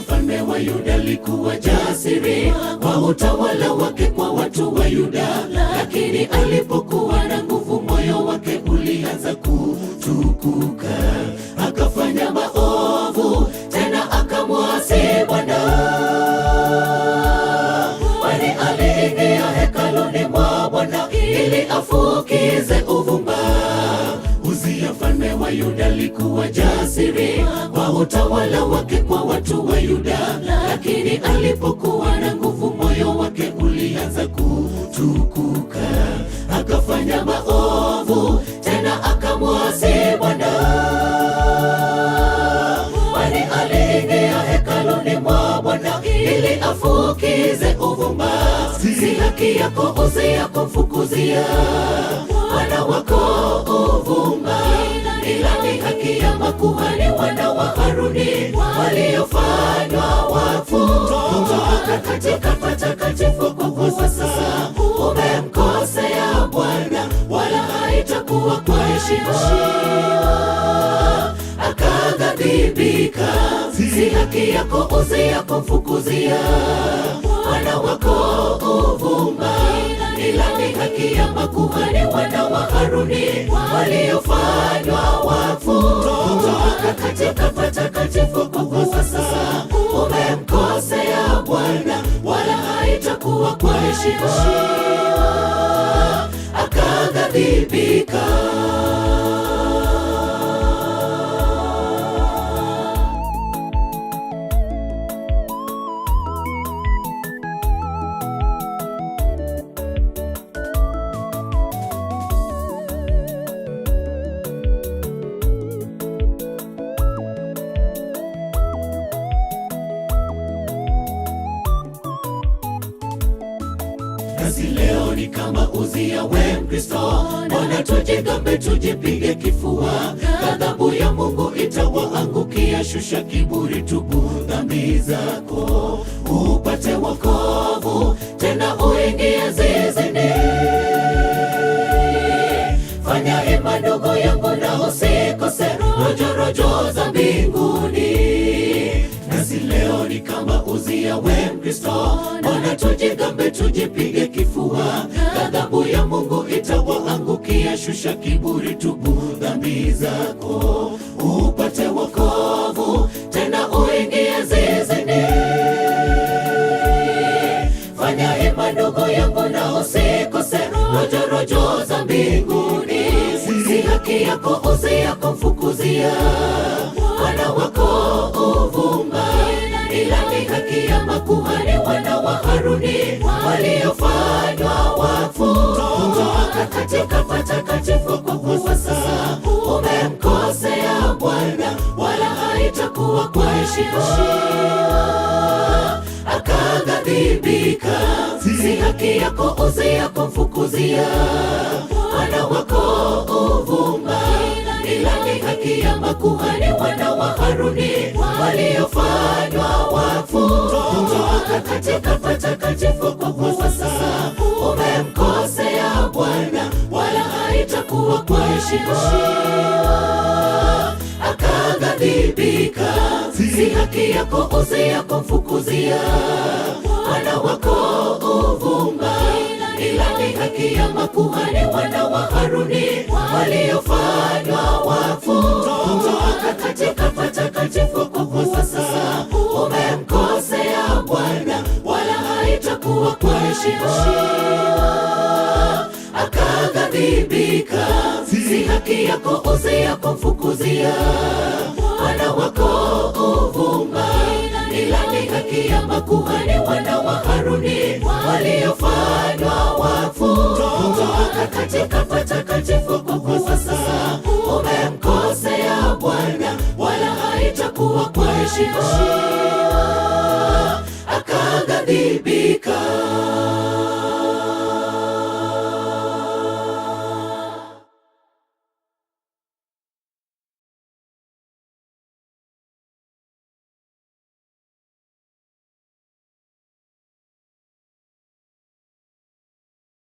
mfalme wa Yuda alikuwa jasiri kwa utawala wake kwa watu wa Yuda, lakini alipokuwa na nguvu moyo wake ulianza kutukuka, akafanya maovu tena akamwasi Bwana. Kwani aliingia hekaluni mwa Bwana ili afukize uvumba. Uzia mfalme wa Yuda alikuwa jasiri kwa utawala wake kwa watu wa Yuda, lakini alipokuwa na nguvu moyo wake ulianza kutukuka, akafanya maovu tena akamwasi Bwana. Kwani aliingia hekaluni mwa Bwana ili afukize uvumba. Si haki yako Uzia kumfukuzia Bwana wako uvumba, ila ni haki ya makuhani wana wa Haruni waliofanywa wakfu kutoka katika patakatifu. Kwa kuwa sasa umemkosea Bwana, wala haitakuwa kwa heshima, akaghadhibika. Si haki yako Uzia kumfukuzia Bwana wako uvumba, ila ni haki ya makuhani wana wa Haruni waliofanywa wakfu kutoka katika patakatifu. Kwa kuwa sasa umemkosea Bwana, wala haitakuwa kwa heshima, akaghadhibika. Nasi leo ni kama Uzia, we Mkristo, mbona tujigambe tujipige kifua? Ghadhabu ya Mungu itawaangukia. Shusha kiburi, tubu dhambi zako upate wokovu, tena uingie zizini. Fanya hima ndugu yangu na usikose rojorojo za mbinguni. Nasi leo ni kama Uzia, we Mkristo, mbona tujigambe tujipige kifua? Ghadhabu ya Mungu itawaangukia. Shusha kiburi, tubu dhambi zako upate wokovu, tena uingie zizini. Fanya hima ndugu yangu na usikose rojorojo za mbinguni. Si haki yako Uzia kumfukuzia Bwana wako uvumba, ila ni haki ya makuhani wana wa Haruni waliofanywa wakfu kutoka katika patakatifu. Kwa kuwa sasa umemkosea Bwana, wala haitakuwa kwa heshima, akaghadhibika. Si haki yako Uzia kumfukuzia Bwana wako uvumba, ila ni haki ya makuhani wana wa Haruni waliofanywa wakfu kutoka katika patakatifu. Kwa kuwa sasa umemkosea Bwana, wala haitakuwa kwa heshima, akaghadhibika. Si haki yako Uzia kumfukuzia Bwana wako uvumba, ila ni haki ya makuhani wana wa Haruni waliofanywa wakfu kutoka katika patakatifu. Kwa kuwa sasa umemkosea Bwana, wala haitakuwa kwa heshima, akaghadhibika. Si haki yako Uzia kumfukuzia Bwana wako uvumba, ila ni haki ya makuhani wana wa Haruni waliofanywa wakfu kutoka katika patakatifu. Kwa kuwa sasa umemkosea Bwana, wala haitakuwa kwa heshima, akaghadhibika.